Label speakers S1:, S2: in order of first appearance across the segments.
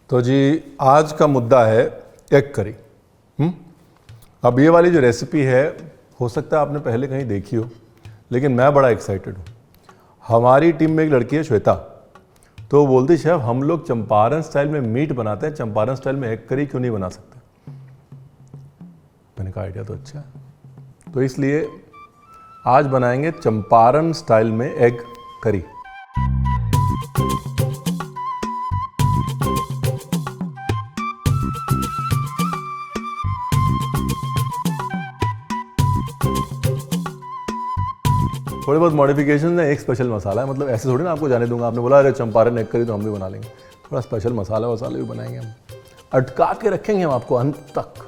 S1: तो जी आज का मुद्दा है एग करी। अब ये वाली जो रेसिपी है हो सकता है आपने पहले कहीं देखी हो, लेकिन मैं बड़ा एक्साइटेड हूँ। हमारी टीम में एक लड़की है श्वेता, तो वो बोलती शेफ हम लोग चंपारण स्टाइल में मीट बनाते हैं, चंपारण स्टाइल में एग करी क्यों नहीं बना सकते। मैंने कहा आइडिया तो अच्छा है, तो इसलिए आज बनाएंगे चंपारण स्टाइल में एग करी। थोड़े बहुत मॉडिफिकेशन है, एक स्पेशल मसाला है, मतलब ऐसे थोड़ी ना आपको जाने दूंगा। आपने बोला अरे चंपारण एग करी तो हम भी बना लेंगे, थोड़ा स्पेशल मसाला वसाले भी बनाएंगे हम, अटका के रखेंगे हम आपको अंत तक।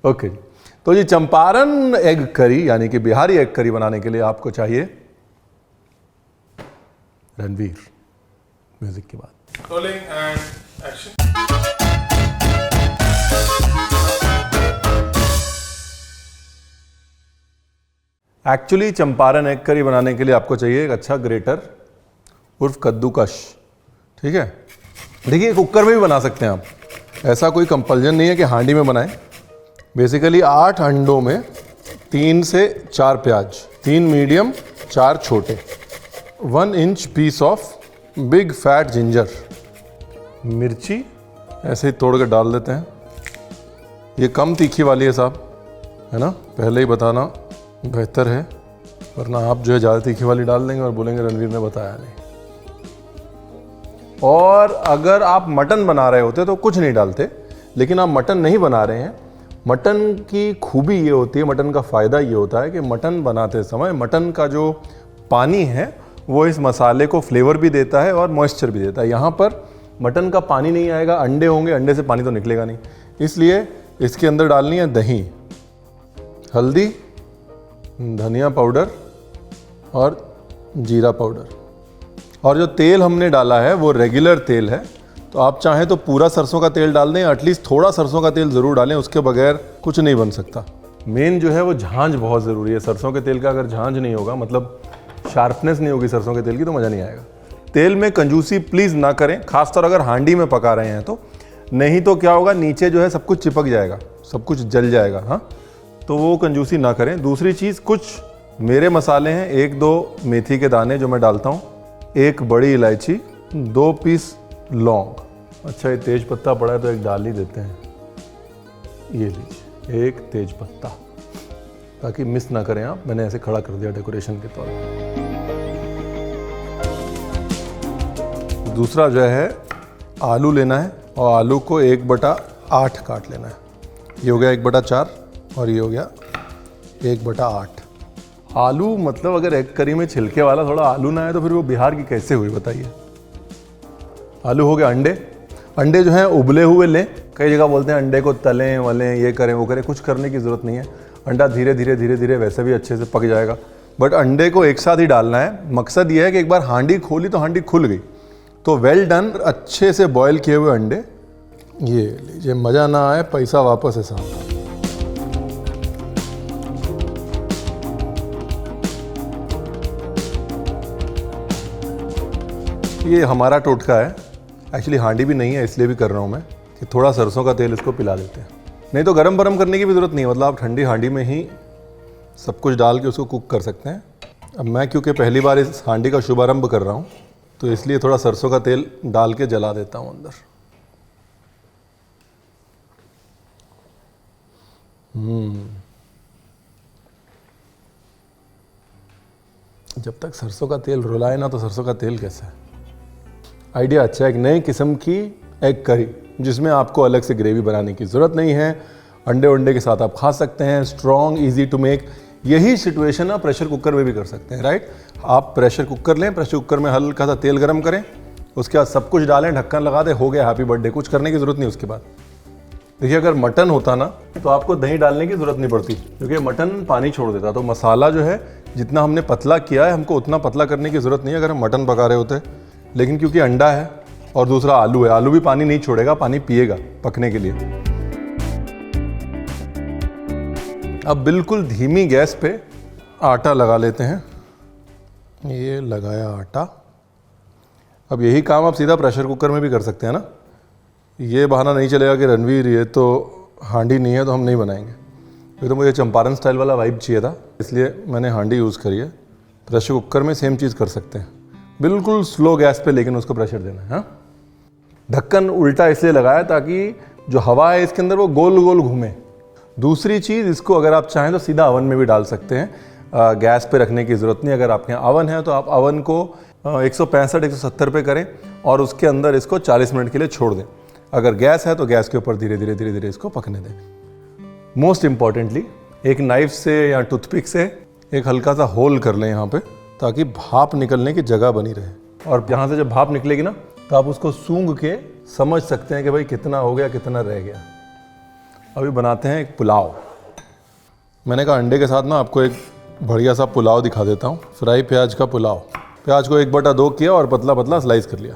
S1: ओके तो जी चंपारण एग करी यानी कि बिहारी एग करी बनाने के लिए आपको चाहिए रणवीर। म्यूजिक के बाद
S2: rolling and action.
S1: Actually Champaran egg curry बनाने के लिए आपको चाहिए एक अच्छा ग्रेटर उर्फ कद्दूकश। ठीक है, देखिए कुकर में भी बना सकते हैं आप, ऐसा कोई कंपल्जन नहीं है कि हांडी में बनाएं। बेसिकली 8 अंडों में 3 से 4 प्याज, 3 मीडियम 4 छोटे, 1 inch piece of big fat ginger, मिर्ची ऐसे ही तोड़ कर डाल देते हैं। ये कम तीखी वाली है साहब, है ना, पहले ही बताना बेहतर है, वरना आप जो है ज़्यादा तीखी वाली डाल देंगे और बोलेंगे रणवीर ने बताया नहीं। और अगर आप मटन बना रहे होते तो कुछ नहीं डालते, लेकिन आप मटन नहीं बना रहे हैं। मटन की खूबी ये होती है, मटन का फ़ायदा ये होता है कि मटन बनाते समय मटन का जो पानी है वो इस मसाले को फ्लेवर भी देता है और मॉइस्चर भी देता है। यहाँ पर मटन का पानी नहीं आएगा, अंडे होंगे, अंडे से पानी तो निकलेगा नहीं, इसलिए इसके अंदर डालनी है दही, हल्दी, धनिया पाउडर और जीरा पाउडर। और जो तेल हमने डाला है वो रेगुलर तेल है, तो आप चाहें तो पूरा सरसों का तेल डाल दें, एटलीस्ट थोड़ा सरसों का तेल ज़रूर डालें, उसके बगैर कुछ नहीं बन सकता। मेन जो है वो झांझ बहुत ज़रूरी है। सरसों के तेल का अगर झांझ नहीं होगा, मतलब शार्पनेस नहीं होगी सरसों के तेल की, तो मज़ा नहीं आएगा। तेल में कंजूसी प्लीज़ ना करें, खासतौर अगर हांडी में पका रहे हैं तो, नहीं तो क्या होगा नीचे जो है सब कुछ चिपक जाएगा, सब कुछ जल जाएगा। हाँ, तो वो कंजूसी ना करें। दूसरी चीज़, कुछ मेरे मसाले हैं, 1-2 मेथी के दाने जो मैं डालता हूँ, 1 बड़ी इलायची, 2 पीस लौंग। अच्छा ये तेज पत्ता पड़ा है तो एक डाल ही देते हैं, ये लीजिए 1 तेज पत्ता, ताकि मिस ना करें आप। मैंने ऐसे खड़ा कर दिया डेकोरेशन के तौर पर। दूसरा जो है आलू लेना है, और आलू को 1/8 काट लेना है। ये हो गया 1/4 और ये हो गया 1/8। आलू मतलब अगर एग करी में छिलके वाला थोड़ा आलू ना है तो फिर वो बिहार की कैसे हुई बताइए। आलू हो गया। अंडे जो हैं उबले हुए लें, कई जगह बोलते हैं अंडे को तलें वलें, ये करें वो करें, कुछ करने की ज़रूरत नहीं है। अंडा धीरे धीरे वैसे भी अच्छे से पक जाएगा, बट अंडे को एक साथ ही डालना है। मकसद ये है कि एक बार हांडी खोली तो हांडी खुल गई, तो वेल डन अच्छे से बॉयल किए हुए अंडे। ये लीजिए, मज़ा ना आए पैसा वापस है साहब। ये हमारा टोटका है, एक्चुअली हांडी भी नहीं है इसलिए भी कर रहा हूँ मैं, कि थोड़ा सरसों का तेल इसको पिला देते हैं। नहीं तो गरम गरम करने की भी ज़रूरत नहीं है, मतलब आप ठंडी हांडी में ही सब कुछ डाल के उसको कुक कर सकते हैं। अब मैं क्योंकि पहली बार इस हांडी का शुभारंभ कर रहा हूँ, तो इसलिए थोड़ा सरसों का तेल डाल के जला देता हूँ अंदर। जब तक सरसों का तेल रुलाए ना, तो सरसों का तेल कैसा है। आइडिया अच्छा है, एक नई किस्म की एग करी जिसमें आपको अलग से ग्रेवी बनाने की ज़रूरत नहीं है। अंडे के साथ आप खा सकते हैं, स्ट्रॉन्ग, इजी टू मेक। यही सिचुएशन आप प्रेशर कुकर में भी कर सकते हैं, राइट। आप प्रेशर कुकर लें, प्रेशर कुकर में हल्का सा तेल गरम करें, उसके बाद सब कुछ डालें, ढक्कन लगा दें, हो गया हैप्पी बर्थडे। कुछ करने की ज़रूरत नहीं उसके बाद। देखिए अगर मटन होता ना तो आपको दही डालने की ज़रूरत नहीं पड़ती, क्योंकि मटन पानी छोड़ देता। तो मसाला जो है जितना हमने पतला किया है, हमको उतना पतला करने की ज़रूरत नहीं है अगर हम मटन पका रहे होते। लेकिन क्योंकि अंडा है और दूसरा आलू है, आलू भी पानी नहीं छोड़ेगा, पानी पिएगा पकने के लिए। अब बिल्कुल धीमी गैस पे आटा लगा लेते हैं। ये लगाया आटा, अब यही काम आप सीधा प्रेशर कुकर में भी कर सकते हैं ना। ये बहाना नहीं चलेगा कि रणवीर ये तो हांडी नहीं है तो हम नहीं बनाएंगे। ये तो मुझे चंपारण स्टाइल वाला वाइब चाहिए था, इसलिए मैंने हांडी यूज़ करी है। प्रेशर कुकर में सेम चीज़ कर सकते हैं, बिल्कुल स्लो गैस पे, लेकिन उसको प्रेशर देना है। हाँ, ढक्कन उल्टा इसलिए लगाया ताकि जो हवा है इसके अंदर वो गोल गोल घूमे। दूसरी चीज़, इसको अगर आप चाहें तो सीधा अवन में भी डाल सकते हैं, गैस पे रखने की ज़रूरत नहीं। अगर आपके यहाँ अवन है तो आप अवन को 165-170 पे करें और उसके अंदर इसको 40 मिनट के लिए छोड़ दें। अगर गैस है तो गैस के ऊपर धीरे धीरे इसको पकने दें। मोस्ट इम्पॉर्टेंटली, एक नाइफ से या टूथपिक से एक हल्का सा होल कर लें यहाँ पे, ताकि भाप निकलने की जगह बनी रहे। और यहाँ से जब भाप निकलेगी ना तो आप उसको सूंघ के समझ सकते हैं कि भाई कितना हो गया, कितना रह गया। अभी बनाते हैं एक पुलाव। मैंने कहा अंडे के साथ ना आपको एक बढ़िया सा पुलाव दिखा देता हूँ। फ्राई प्याज का पुलाव। प्याज को 1/2 किया और पतला पतला स्लाइस कर लिया,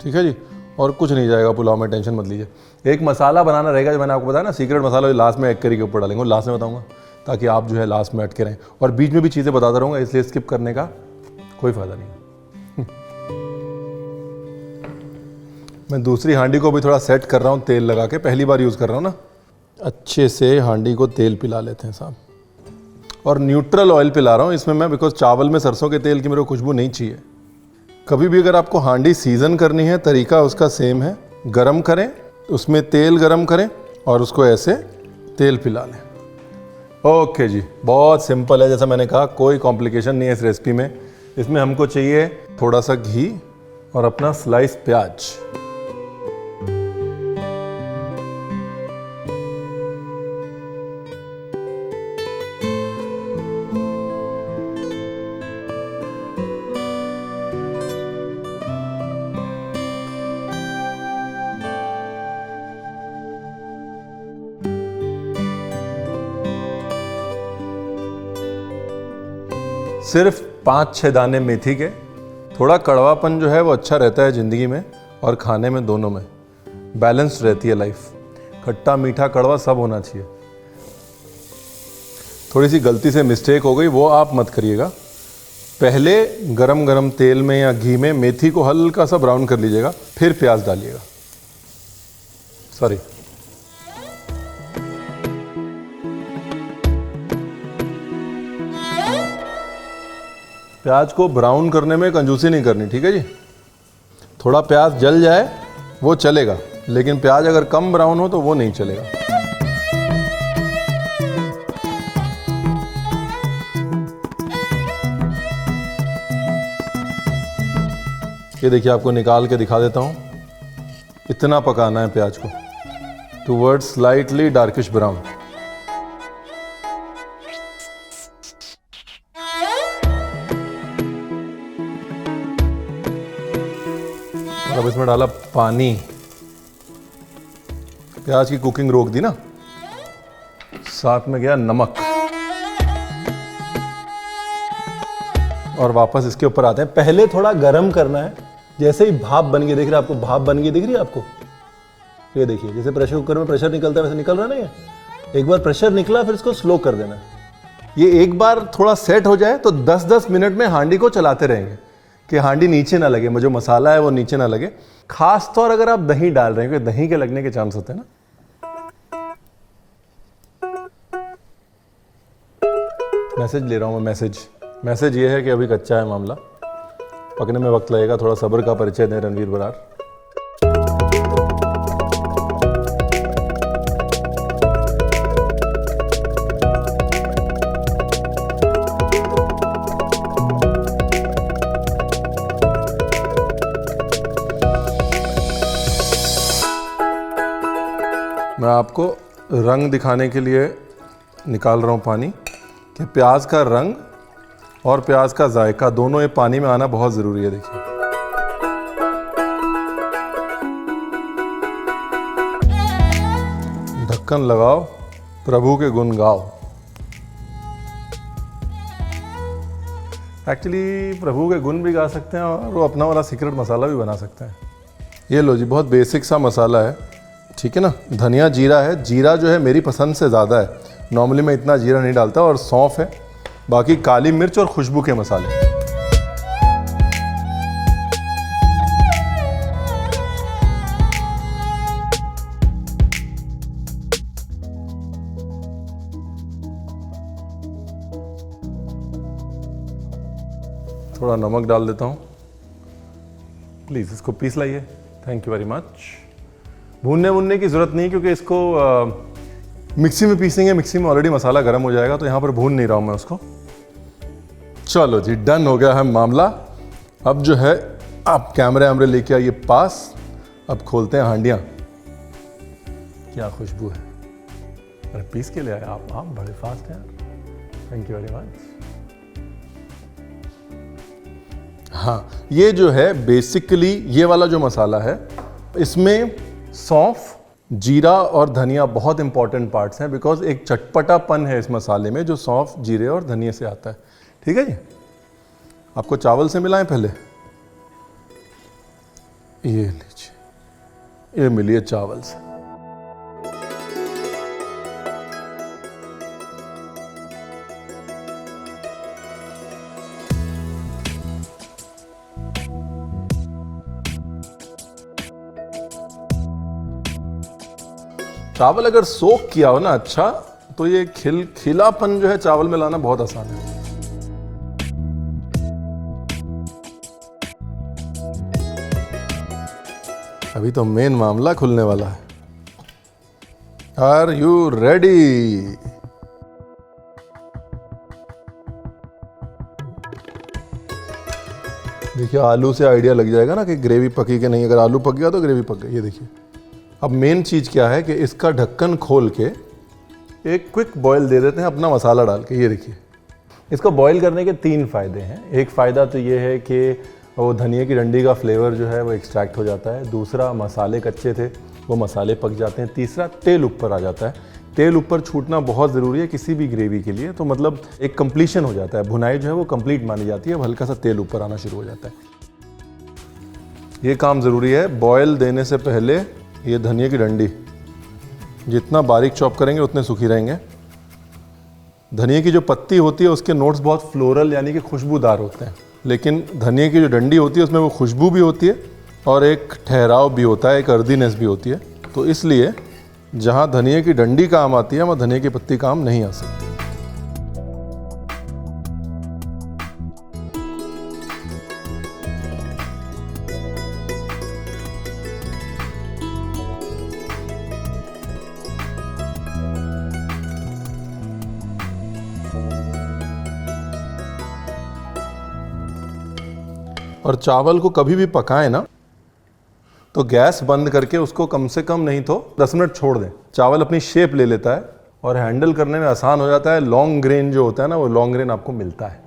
S1: ठीक है जी। और कुछ नहीं जाएगा पुलाव में, टेंशन मत लीजिए। एक मसाला बनाना रहेगा जो मैंने आपको बताया ना, सीक्रेट मसाला, जो लास्ट में एग करी के ऊपर डालेंगे, वो लास्ट में बताऊंगा, ताकि आप जो है लास्ट में अटके रहें। और बीच में भी चीज़ें बताता रहूँगा, इसलिए स्किप करने का कोई फ़ायदा नहीं है। मैं दूसरी हांडी को भी थोड़ा सेट कर रहा हूँ तेल लगा के, पहली बार यूज़ कर रहा हूँ ना। अच्छे से हांडी को तेल पिला लेते हैं साहब, और न्यूट्रल ऑयल पिला रहा हूँ इसमें मैं, बिकॉज चावल में सरसों के तेल की मेरे को खुशबू नहीं चाहिए। कभी भी अगर आपको हांडी सीज़न करनी है, तरीका उसका सेम है। गरम करें, उसमें तेल गरम करें और उसको ऐसे तेल पिला लें। ओके जी, बहुत सिंपल है। जैसा मैंने कहा, कोई कॉम्प्लिकेशन नहीं है इस रेसिपी में। इसमें हमको चाहिए थोड़ा सा घी और अपना स्लाइस प्याज। सिर्फ 5-6 दाने मेथी के। थोड़ा कड़वापन जो है वो अच्छा रहता है ज़िंदगी में और खाने में, दोनों में बैलेंस रहती है लाइफ। खट्टा मीठा कड़वा सब होना चाहिए। थोड़ी सी गलती से मिस्टेक हो गई, वो आप मत करिएगा। पहले गरम गरम तेल में या घी में मेथी को हल्का सा ब्राउन कर लीजिएगा, फिर प्याज डालिएगा। सॉरी, प्याज को ब्राउन करने में कंजूसी नहीं करनी, ठीक है जी। थोड़ा प्याज जल जाए वो चलेगा, लेकिन प्याज अगर कम ब्राउन हो तो वो नहीं चलेगा। ये देखिए, आपको निकाल के दिखा देता हूँ। इतना पकाना है प्याज को, टुवर्ड्स स्लाइटली डार्किश ब्राउन। अब इसमें डाला पानी। प्याज की कुकिंग रोक दी ना, साथ में गया नमक। और वापस इसके ऊपर आते हैं। पहले थोड़ा गरम करना है। जैसे ही भाप बन गई, देख रहे हैं आपको, भाप बन गई दिख रही है आपको। ये देखिए, जैसे प्रेशर कुकर में प्रेशर निकलता है वैसे निकल रहा नहीं है। एक बार प्रेशर निकला फिर इसको स्लो कर देना है। ये एक बार थोड़ा सेट हो जाए तो 10-10 मिनट में हांडी को चलाते रहेंगे कि हांडी नीचे ना लगे, जो मसाला है वो नीचे ना लगे। खास तौर अगर आप दही डाल रहे हैं, क्योंकि दही के लगने के चांस होते हैं ना। मैसेज ले रहा हूं मैं। मैसेज ये है कि अभी कच्चा है मामला, पकने में वक्त लगेगा। थोड़ा सब्र का परिचय दें रणवीर बरार। मैं आपको रंग दिखाने के लिए निकाल रहा हूँ पानी, कि प्याज का रंग और प्याज का जायका दोनों ये पानी में आना बहुत ज़रूरी है। देखिए, ढक्कन लगाओ, प्रभु के गुण गाओ। एक्चुअली प्रभु के गुण भी गा सकते हैं और वो अपना वाला सीक्रेट मसाला भी बना सकते हैं। ये लो जी, बहुत बेसिक सा मसाला है, ठीक है ना। धनिया जीरा है। जीरा जो है मेरी पसंद से ज़्यादा है, नॉर्मली मैं इतना जीरा नहीं डालता। और सौंफ है, बाकी काली मिर्च और खुशबू के मसाले। थोड़ा नमक डाल देता हूँ। प्लीज़ इसको पीस लाइए। Thank you very much. भूनने की ज़रूरत नहीं, क्योंकि इसको मिक्सी में पीसेंगे, मिक्सी में ऑलरेडी मसाला गर्म हो जाएगा, तो यहाँ पर भून नहीं रहा हूँ मैं उसको। चलो जी, डन हो गया है मामला। अब जो है आप कैमरे वैमरे लेके आइए पास। अब खोलते हैं हांडियाँ। क्या खुशबू है। अरे पीस के ले आए आप बड़े फास्ट हैं यार। Thank you very much. हाँ, ये जो है बेसिकली ये वाला जो मसाला है, इसमें सौंफ, जीरा और धनिया बहुत इंपॉर्टेंट पार्ट्स हैं, बिकॉज एक चटपटापन है इस मसाले में जो सौंफ, जीरे और धनिया से आता है। ठीक है जी। आपको चावल से मिलाएं पहले, ये लीजिए, ये मिलिए चावल से। चावल अगर सोक किया हो ना अच्छा, तो ये खिलापन जो है चावल में लाना बहुत आसान है। अभी तो मेन मामला खुलने वाला है। Are you ready? देखिए, आलू से आइडिया लग जाएगा ना कि ग्रेवी पकी कि नहीं। अगर आलू पक गया तो ग्रेवी पक गई। ये देखिए। अब मेन चीज़ क्या है कि इसका ढक्कन खोल के एक क्विक बॉईल दे देते हैं अपना मसाला डाल के। ये देखिए, इसको बॉईल करने के 3 फ़ायदे हैं। एक फ़ायदा तो ये है कि वो धनिया की डंडी का फ्लेवर जो है वो एक्सट्रैक्ट हो जाता है। दूसरा, मसाले कच्चे थे वो मसाले पक जाते हैं। तीसरा, तेल ऊपर आ जाता है। तेल ऊपर छूटना बहुत ज़रूरी है किसी भी ग्रेवी के लिए, तो मतलब एक कंप्लीशन हो जाता है। भुनाई जो है वो कंप्लीट मानी जाती है, हल्का सा तेल ऊपर आना शुरू हो जाता है। ये काम ज़रूरी है। बॉयल देने से पहले ये धनिया की डंडी जितना बारीक चॉप करेंगे उतने सूखी रहेंगे। धनिया की जो पत्ती होती है उसके नोट्स बहुत फ्लोरल यानी कि खुशबूदार होते हैं, लेकिन धनिया की जो डंडी होती है उसमें वो खुशबू भी होती है और एक ठहराव भी होता है, एक अर्दीनेस भी होती है। तो इसलिए जहाँ धनिया की डंडी काम आती है वहाँ धनिया की पत्ती काम नहीं आ सकती। और चावल को कभी भी पकाएं ना तो गैस बंद करके उसको कम से कम नहीं तो 10 मिनट छोड़ दें। चावल अपनी शेप ले लेता है और हैंडल करने में आसान हो जाता है। लॉन्ग ग्रेन जो होता है ना, वो लॉन्ग ग्रेन आपको मिलता है।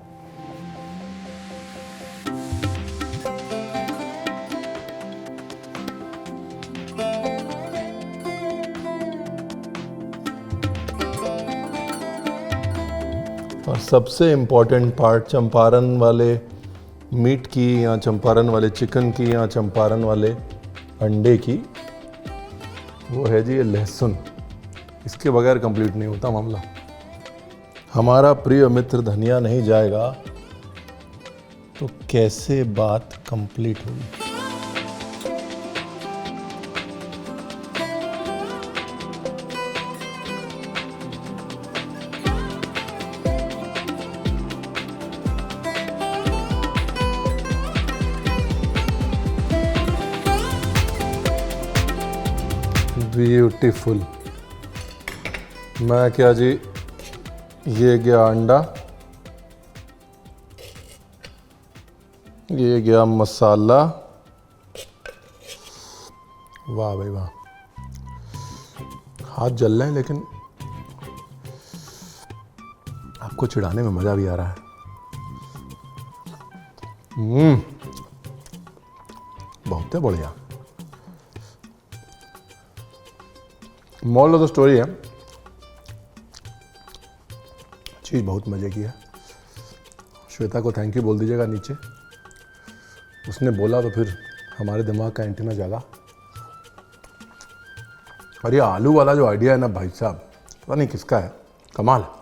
S1: और सबसे इम्पोर्टेंट पार्ट चंपारण वाले मीट की या चंपारण वाले चिकन की या चंपारण वाले अंडे की, वो है जी ये लहसुन। इसके बगैर कंप्लीट नहीं होता मामला। हमारा प्रिय मित्र धनिया नहीं जाएगा तो कैसे बात कंप्लीट होगी। ब्यूटीफुल। मैं क्या जी, ये गया अंडा, ये गया मसाला। वाह भाई वाह, हाथ जल रहे हैं लेकिन आपको चिढ़ाने में मजा भी आ रहा है। बहुत है बढ़िया। मॉरल ऑफ द स्टोरी है, चीज़ बहुत मज़े की है। श्वेता को थैंक यू बोल दीजिएगा नीचे, उसने बोला तो फिर हमारे दिमाग का एंटीना जागा। और ये आलू वाला जो आइडिया है ना भाई साहब, पता नहीं किसका है, कमाल है।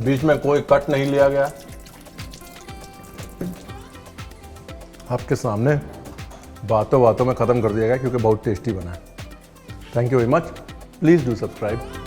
S1: बीच में कोई कट नहीं लिया गया, आपके सामने बातों बातों में ख़त्म कर दिया गया क्योंकि बहुत टेस्टी बना है। Thank you very much. Please do subscribe.